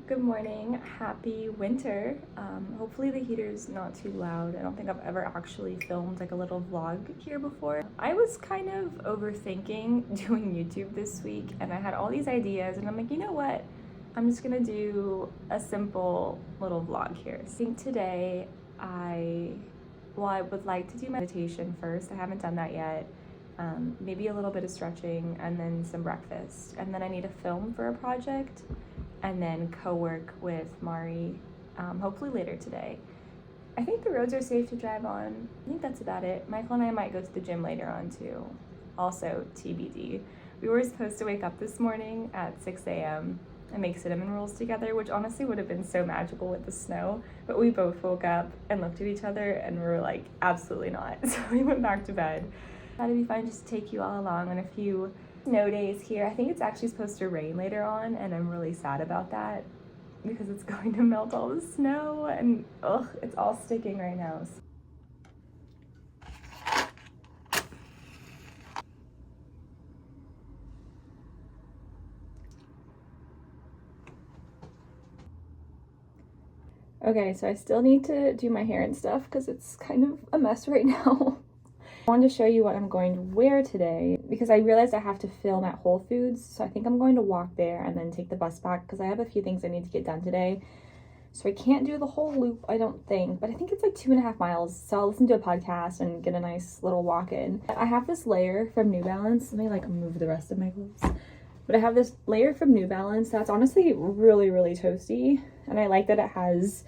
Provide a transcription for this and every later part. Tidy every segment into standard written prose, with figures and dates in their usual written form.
Good morning, happy winter. Hopefully the heater's not too loud. I don't think I've ever actually filmed like a little vlog here before. I was kind of overthinking doing YouTube this week and I had all these ideas and I'm like, you know what? I'm just gonna do a simple little vlog here. I think today I would like to do meditation first. I haven't done that yet. Maybe a little bit of stretching and then some breakfast. And then I need to film for a project and then co-work with Mari, hopefully later today. I think the roads are safe to drive on. I think that's about it. Michael and I might go to the gym later on too. Also TBD. We were supposed to wake up this morning at 6 a.m. and make cinnamon rolls together, which honestly would have been so magical with the snow, but we both woke up and looked at each other and were like, absolutely not. So we went back to bed. Thought it'd be fun just to take you all along on a few snow days here. I think it's actually supposed to rain later on and I'm really sad about that because it's going to melt all the snow and it's all sticking right now. Okay, so I still need to do my hair and stuff because it's kind of a mess right now. I wanted to show you what I'm going to wear today because I realized I have to film at Whole Foods, so I think I'm going to walk there and then take the bus back because I have a few things I need to get done today. So I can't do the whole loop, I don't think, but I think it's like 2.5 miles, so I'll listen to a podcast and get a nice little walk in. I have this layer from New Balance. Let me like move the rest of my clothes. But I have this layer from New Balance that's honestly really, really toasty, and I like that it has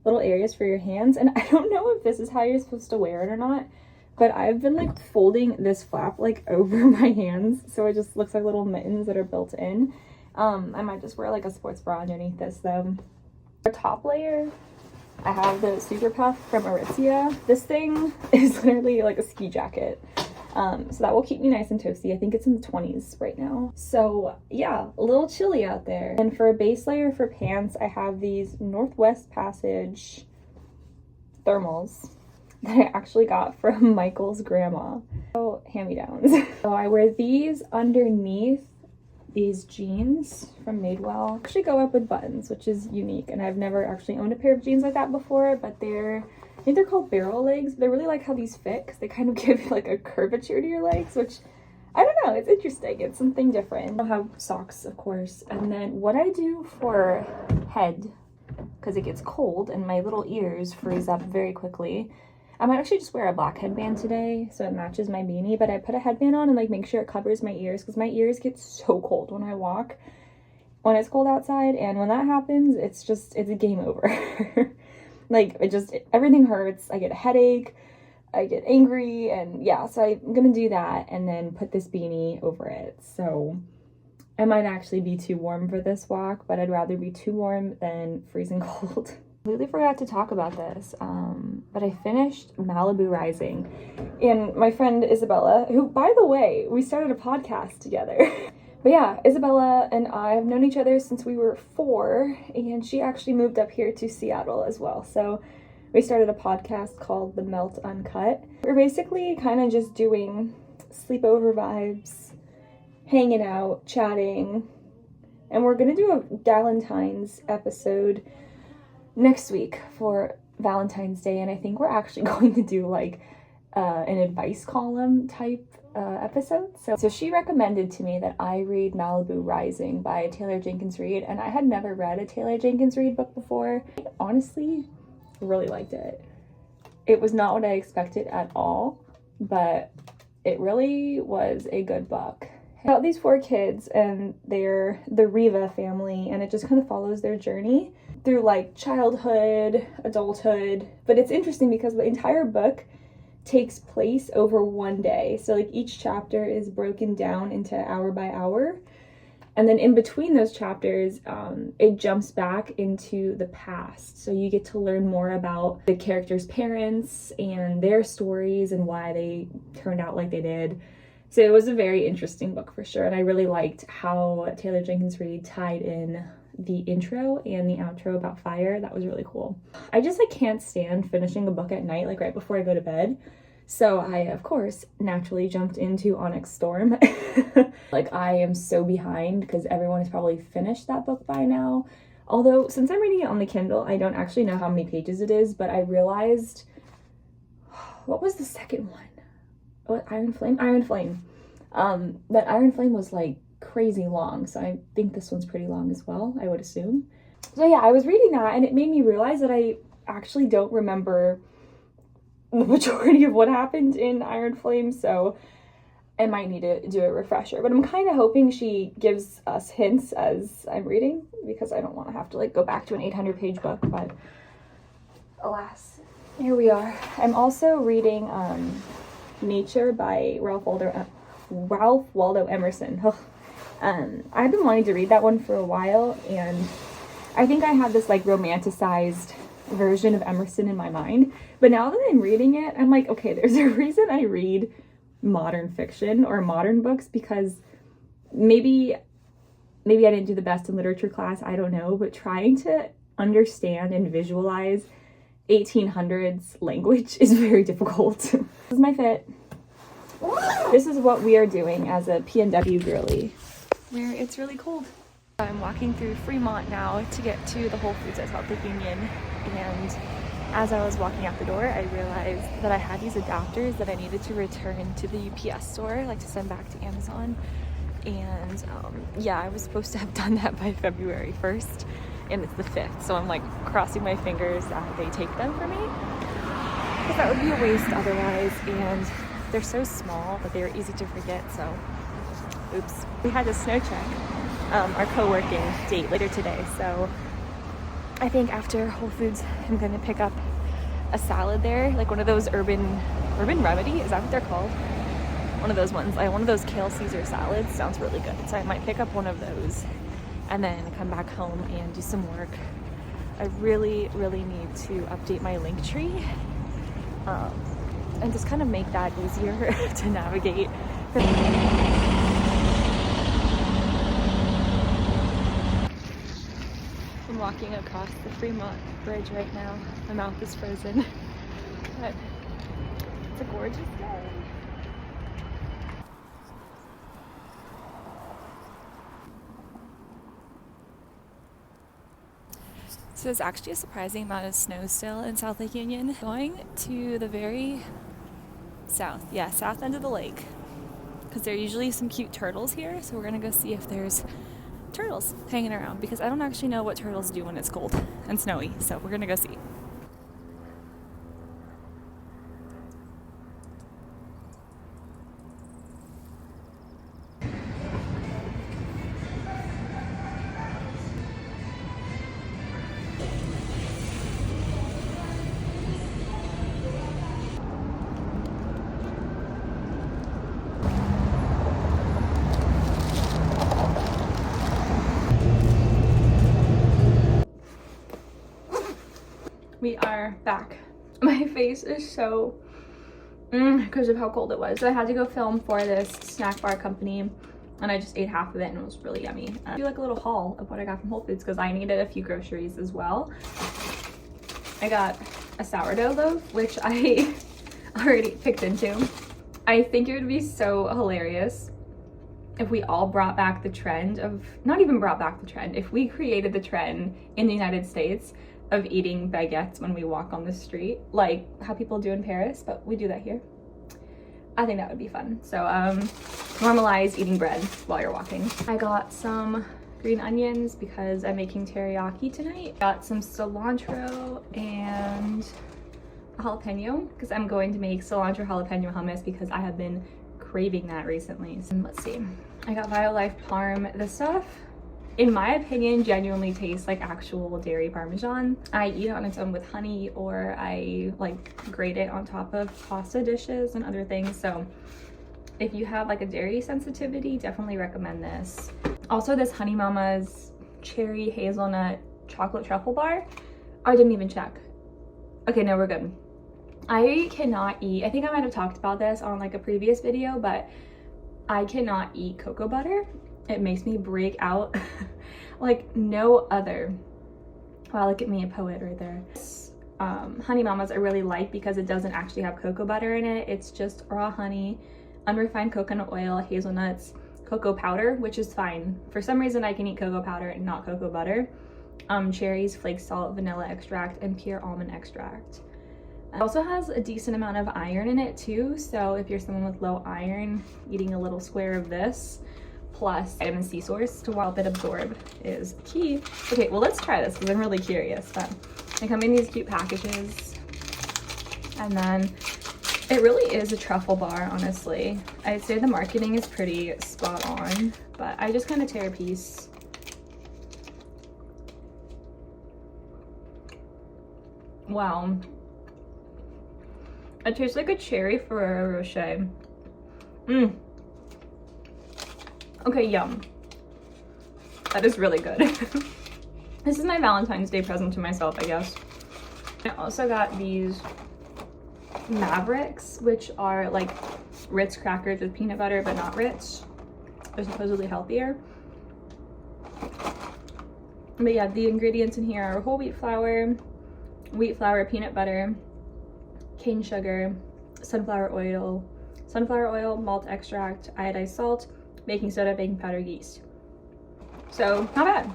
little areas for your hands, and I don't know if this is how you're supposed to wear it or not, but I've been like folding this flap like over my hands so it just looks like little mittens that are built in. I might just wear like a sports bra underneath this though. The top layer, I have the Super Puff from Aritzia. This thing is literally like a ski jacket. So that will keep me nice and toasty. I think it's in the 20s right now. So yeah, a little chilly out there. And for a base layer for pants, I have these Northwest Passage thermals that I actually got from Michael's grandma. So hand-me-downs. So I wear these underneath these jeans from Madewell. Actually go up with buttons, which is unique. And I've never actually owned a pair of jeans like that before, but I think they're called barrel legs, but I really like how these fit because they kind of give like a curvature to your legs, which I don't know, it's interesting. It's something different. I'll have socks, of course. And then what I do for head, because it gets cold and my little ears freeze up very quickly, I might actually just wear a black headband today so it matches my beanie, but I put a headband on and like make sure it covers my ears because my ears get so cold when I walk when it's cold outside, and when that happens, it's a game over. Like everything hurts. I get a headache, I get angry, and yeah, so I'm gonna do that and then put this beanie over it. So I might actually be too warm for this walk, but I'd rather be too warm than freezing cold. Completely forgot to talk about this, but I finished Malibu Rising, and my friend Isabella, who, by the way, we started a podcast together. But yeah, Isabella and I have known each other since we were 4, and she actually moved up here to Seattle as well. So we started a podcast called The Melt Uncut. We're basically kind of just doing sleepover vibes, hanging out, chatting, and we're gonna do a Galentine's episode next week for Valentine's Day, and I think we're actually going to do like an advice column type episode. So she recommended to me that I read Malibu Rising by Taylor Jenkins Reid, and I had never read a Taylor Jenkins Reid book before. I honestly really liked it. It was not what I expected at all, but it really was a good book. About these 4 kids, and they're the Riva family, and it just kind of follows their journey through like childhood, adulthood. But it's interesting because the entire book takes place over one day. So like each chapter is broken down into hour by hour. And then in between those chapters, it jumps back into the past. So you get to learn more about the characters' parents and their stories and why they turned out like they did. So it was a very interesting book for sure. And I really liked how Taylor Jenkins Reid tied in the intro and the outro about fire. That was really cool. I just can't stand finishing a book at night, like right before I go to bed. So I, of course, naturally jumped into Onyx Storm. Like, I am so behind because everyone has probably finished that book by now. Although, since I'm reading it on the Kindle, I don't actually know how many pages it is, but I realized, what was the second one? What, Iron Flame? Iron Flame. That Iron Flame was like crazy long, so I think this one's pretty long as well, I would assume. So yeah, I was reading that and it made me realize that I actually don't remember the majority of what happened in Iron Flame, so I might need to do a refresher. But I'm kind of hoping she gives us hints as I'm reading, because I don't want to have to like go back to an 800-page book, but alas, here we are. I'm also reading Nature by Ralph Waldo Emerson. I've been wanting to read that one for a while, and I think I have this like romanticized version of Emerson in my mind, but now that I'm reading it, I'm like, okay, there's a reason I read modern fiction or modern books, because maybe I didn't do the best in literature class, I don't know, but trying to understand and visualize 1800s language is very difficult. This is my fit. This is what we are doing as a PNW girly, where it's really cold. I'm walking through Fremont now to get to the Whole Foods at South Lake Union, and as I was walking out the door, I realized that I had these adapters that I needed to return to the UPS store, like to send back to Amazon. And yeah, I was supposed to have done that by February 1st, and it's the 5th. So I'm like crossing my fingers that they take them for me, because that would be a waste otherwise. And they're so small, but they're easy to forget, so oops. We had a snow check, our co-working date later today, so I think after Whole Foods, I'm gonna pick up a salad there, like one of those urban remedy, is that what they're called? One of those ones, like one of those kale Caesar salads sounds really good. So I might pick up one of those and then come back home and do some work. I really, really need to update my Linktree and just kind of make that easier to navigate. I'm walking across the Fremont Bridge right now. My mouth is frozen, but it's a gorgeous day. So there's actually a surprising amount of snow still in South Lake Union. Going to the very south, yeah, south end of the lake, because there are usually some cute turtles here, so we're gonna go see if there's turtles hanging around, because I don't actually know what turtles do when it's cold and snowy, so we're gonna go see. We are back. My face is so because of how cold it was. So I had to go film for this snack bar company, and I just ate half of it and it was really yummy. I do like a little haul of what I got from Whole Foods because I needed a few groceries as well. I got a sourdough loaf, which I already picked into. I think it would be so hilarious if we all brought back the trend of, not even brought back the trend, if we created the trend in the United States of eating baguettes when we walk on the street, like how people do in Paris, but we do that here. I think that would be fun. So normalize eating bread while you're walking. I got some green onions because I'm making teriyaki tonight. Got some cilantro and a jalapeno because I'm going to make cilantro jalapeno hummus because I have been craving that recently. So let's see. I got BioLife Parm. This stuff, in my opinion, genuinely tastes like actual dairy Parmesan. I eat it on its own with honey, or I like grate it on top of pasta dishes and other things. So if you have like a dairy sensitivity, definitely recommend this. Also, this Honey Mama's cherry hazelnut chocolate truffle bar. I didn't even check. Okay, no, we're good. I cannot eat, I think I might have talked about this on like a previous video, but I cannot eat cocoa butter. It makes me break out like no other. Wow, look at me, a poet right there. Honey Mama's I really like because it doesn't actually have cocoa butter in it. It's just raw honey, unrefined coconut oil, hazelnuts, cocoa powder, which is fine. For some reason I can eat cocoa powder and not cocoa butter. cherries, flake salt, vanilla extract, and pure almond extract. It also has a decent amount of iron in it too, so if you're someone with low iron, eating a little square of this plus vitamin C source to help it absorb is key. Okay, well let's try this because I'm really curious. But they come in these cute packages, and then it really is a truffle bar, honestly. I'd say the marketing is pretty spot on, but I just kind of tear a piece. Wow. It tastes like a cherry Ferrero Rocher. Okay, yum. That is really good. This is my Valentine's Day present to myself, I guess. I also got these Mavericks, which are like Ritz crackers with peanut butter, but not Ritz. They're supposedly healthier. But yeah, the ingredients in here are whole wheat flour, peanut butter, cane sugar, sunflower oil, malt extract, iodized salt, baking soda, baking powder, yeast. So not bad.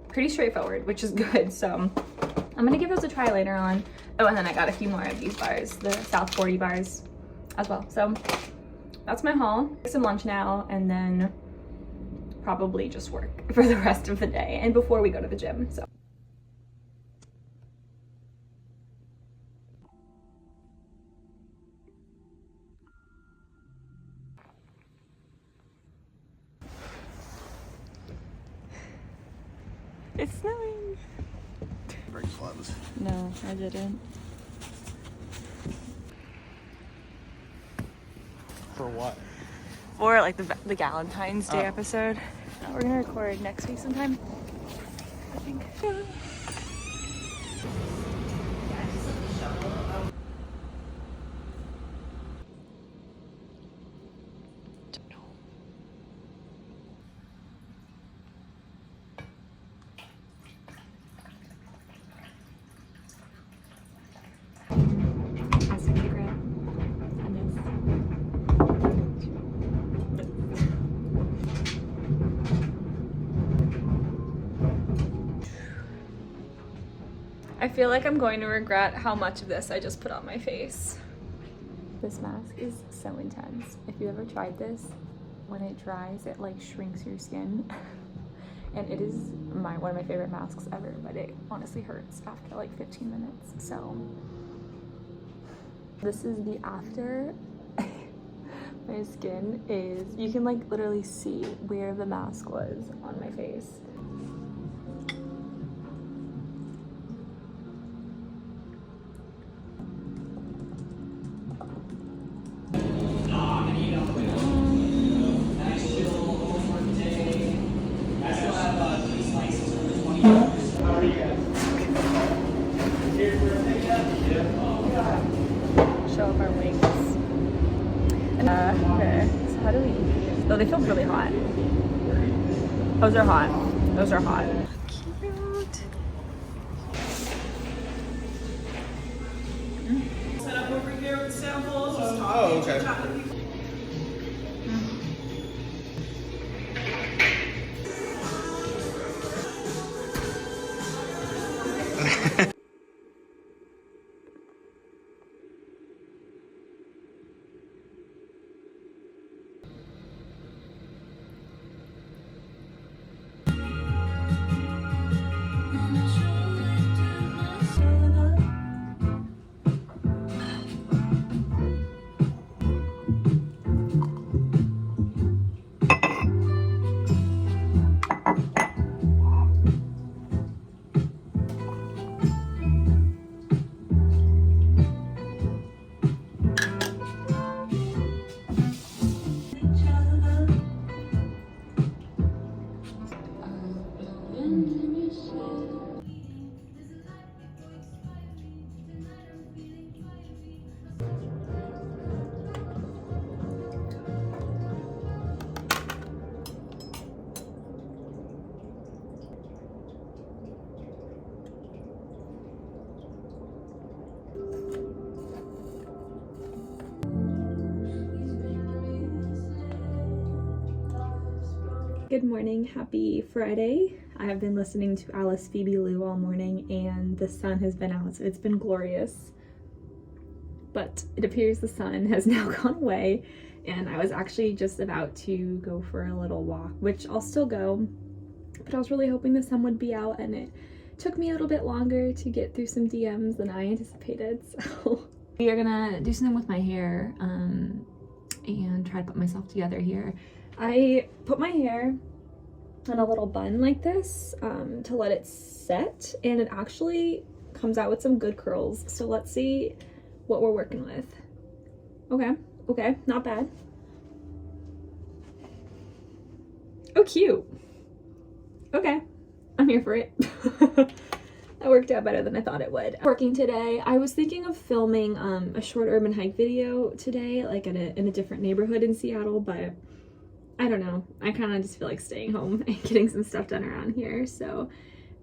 Pretty straightforward, which is good. So I'm gonna give those a try later on. Oh, and then I got a few more of these bars, the South 40 bars as well. So that's my haul. Some lunch now, and then probably just work for the rest of the day and before we go to the gym. So it's snowing. Bring gloves. No, I didn't. For what? For like the Valentine's Day episode. We're gonna record next week sometime, I think. I feel like I'm going to regret how much of this I just put on my face. This mask is so intense. If you ever tried this, when it dries, it like shrinks your skin. And it is one of my favorite masks ever, but it honestly hurts after like 15 minutes. So this is the after. My skin is, you can like literally see where the mask was on my face. Show off our wings. Okay, so how do we eat these? Oh, they feel really hot. Those are hot. Those are hot. Cute. Set up over here with samples. Oh, okay. Good morning, happy Friday. I have been listening to Alice Phoebe Lou all morning, and the sun has been out, so it's been glorious. But it appears the sun has now gone away, and I was actually just about to go for a little walk, which I'll still go, but I was really hoping the sun would be out, and it took me a little bit longer to get through some DMs than I anticipated. So we are gonna do something with my hair and try to put myself together here. I put my hair in a little bun like this to let it set, and it actually comes out with some good curls. So let's see what we're working with. Okay, not bad. Oh, cute. Okay, I'm here for it. That worked out better than I thought it would. Working today, I was thinking of filming a short urban hike video today, like in a different neighborhood in Seattle, but I don't know. I kind of just feel like staying home and getting some stuff done around here. So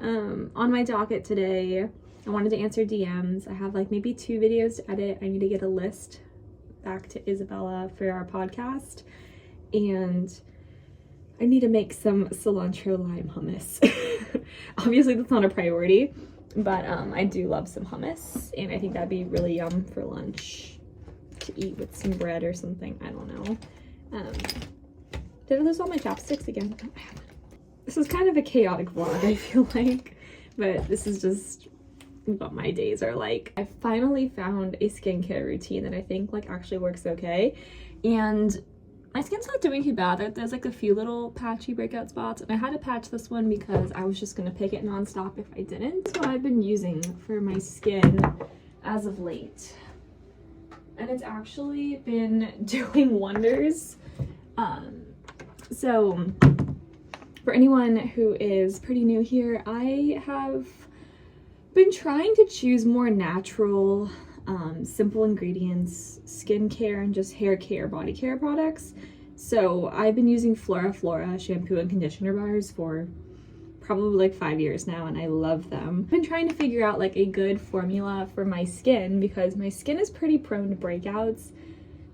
on my docket today, I wanted to answer DMs. I have like maybe 2 videos to edit. I need to get a list back to Isabella for our podcast, and I need to make some cilantro lime hummus. Obviously that's not a priority, but I do love some hummus, and I think that'd be really yum for lunch to eat with some bread or something. I don't know. Did I lose all my chopsticks again? This is kind of a chaotic vlog, I feel like, but this is just what my days are like. I finally found a skincare routine that I think like actually works okay, and my skin's not doing too bad. There's like a few little patchy breakout spots, and I had to patch this one because I was just gonna pick it nonstop if I didn't. So I've been using for my skin as of late, and it's actually been doing wonders. So for anyone who is pretty new here, I have been trying to choose more natural, simple ingredients, skincare, and just hair care, body care products. So I've been using Flora shampoo and conditioner bars for probably like 5 years now, and I love them. I've been trying to figure out like a good formula for my skin because my skin is pretty prone to breakouts.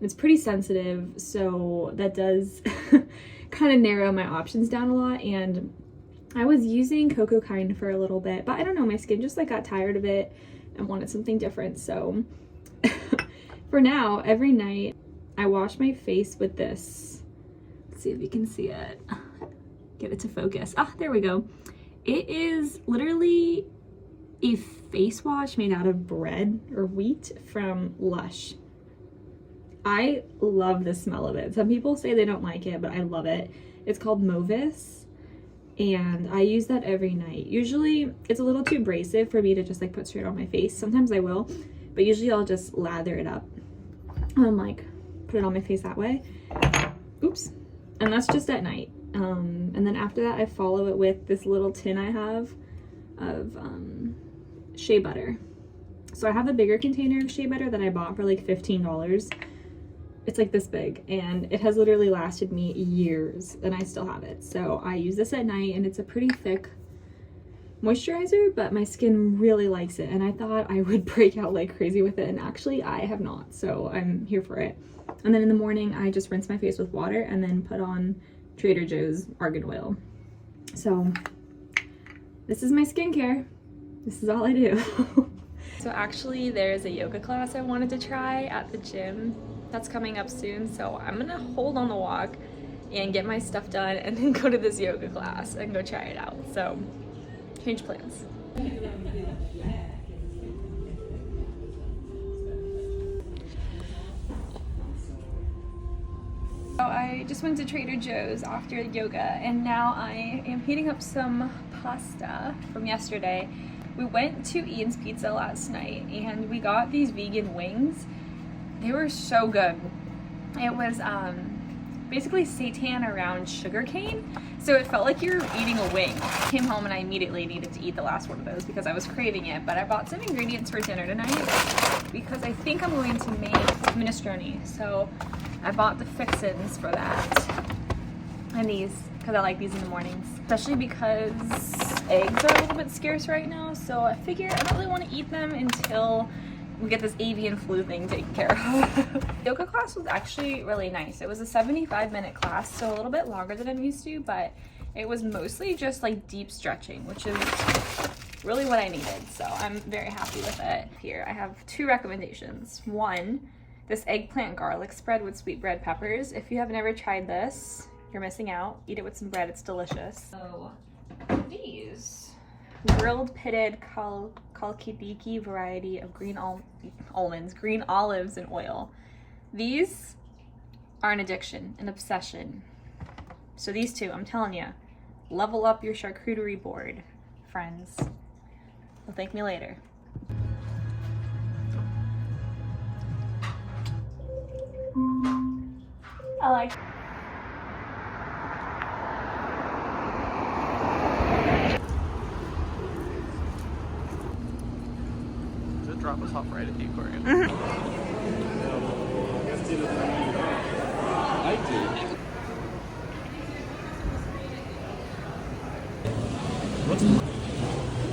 It's pretty sensitive, so that does kind of narrow my options down a lot. And I was using Coco Kind for a little bit, but I don't know, my skin just like got tired of it and wanted something different. So for now, every night I wash my face with this. Let's see if you can see it. Get it to focus. Ah, there we go. It is literally a face wash made out of bread or wheat from Lush. I love the smell of it. Some people say they don't like it, but I love it. It's called Movis, and I use that every night. Usually it's a little too abrasive for me to just like put straight on my face. Sometimes I will, but usually I'll just lather it up and like put it on my face that way. Oops. And that's just at night. And then after that I follow it with this little tin I have of shea butter. So I have a bigger container of shea butter that I bought for like $15. It's like this big, and it has literally lasted me years, and I still have it. So I use this at night, and it's a pretty thick moisturizer, but my skin really likes it, and I thought I would break out like crazy with it, and actually I have not, so I'm here for it. And then in the morning I just rinse my face with water and then put on Trader Joe's argan oil. So this is my skincare. This is all I do. So actually there's a yoga class I wanted to try at the gym that's coming up soon, so I'm gonna hold on the walk and get my stuff done and then go to this yoga class and go try it out. So change plans. So I just went to Trader Joe's after yoga, and now I am heating up some pasta from yesterday. We went to Ian's Pizza last night and we got these vegan wings. They were so good. It was basically seitan around sugarcane, so it felt like you were eating a wing. I came home and I immediately needed to eat the last one of those because I was craving it, but I bought some ingredients for dinner tonight because I think I'm going to make minestrone. So I bought the fixins for that, and these because I like these in the mornings, especially because eggs are a little bit scarce right now. So I figure I don't really want to eat them until we get this avian flu thing taken care of. Yoga class was actually really nice. It was a 75-minute class, so a little bit longer than I'm used to, but It was mostly just like deep stretching, which is really what I needed. So I'm very happy with it. Here, I have 2 recommendations. One, this eggplant garlic spread with sweet red peppers. If you haven't ever tried this, you're missing out. Eat it with some bread, it's delicious. So these grilled pitted kalkidiki variety of green almonds, green olives and oil. These are an addiction, an obsession. So these 2, I'm telling you, level up your charcuterie board, friends. You'll thank me later. I like. Just drop us off right at the aquarium. I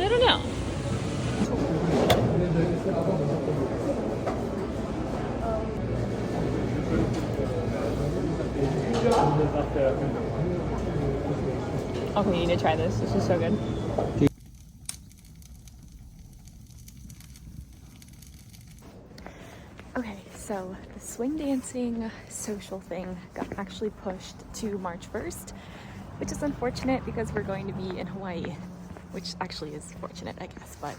don't know. Okay, you need to try this. This is so good. Okay, so the swing dancing social thing got actually pushed to March 1st, which is unfortunate because we're going to be in Hawaii, which actually is fortunate, I guess, but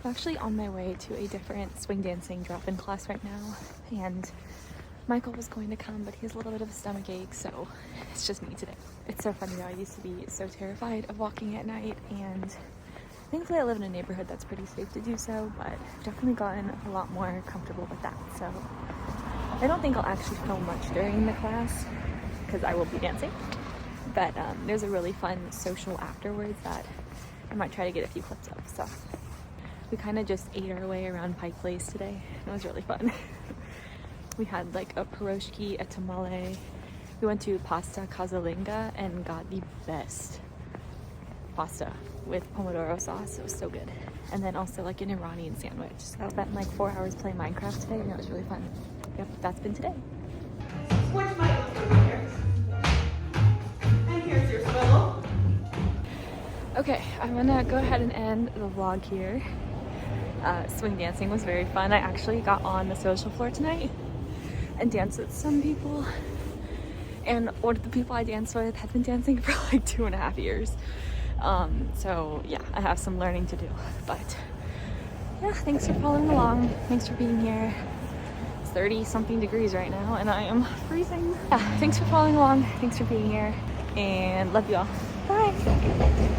I'm actually on my way to a different swing dancing drop-in class right now, and Michael was going to come, but he has a little bit of a stomach ache, so it's just me today. It's so funny though, I used to be so terrified of walking at night, and thankfully I live in a neighborhood that's pretty safe to do so, but I've definitely gotten a lot more comfortable with that. So I don't think I'll actually film much during the class because I will be dancing, but there's a really fun social afterwards that I might try to get a few clips of. So we kind of just ate our way around Pike Place today. It was really fun. We had like a pierogi, a tamale. We went to Pasta Casalinga and got the best pasta with pomodoro sauce. It was so good. And then also like an Iranian sandwich. So I spent like 4 hours playing Minecraft today and it was really fun. Yep, that's been today. Switch my look over here. And here's your swivel. Okay, I'm gonna go ahead and end the vlog here. Swing dancing was very fun. I actually got on the social floor tonight and danced with some people. And one of the people I danced with had been dancing for like 2.5 years. So yeah, I have some learning to do. But yeah, thanks for following along. Thanks for being here. It's 30-something degrees right now and I am freezing. Yeah, thanks for following along. Thanks for being here and love you all. Bye.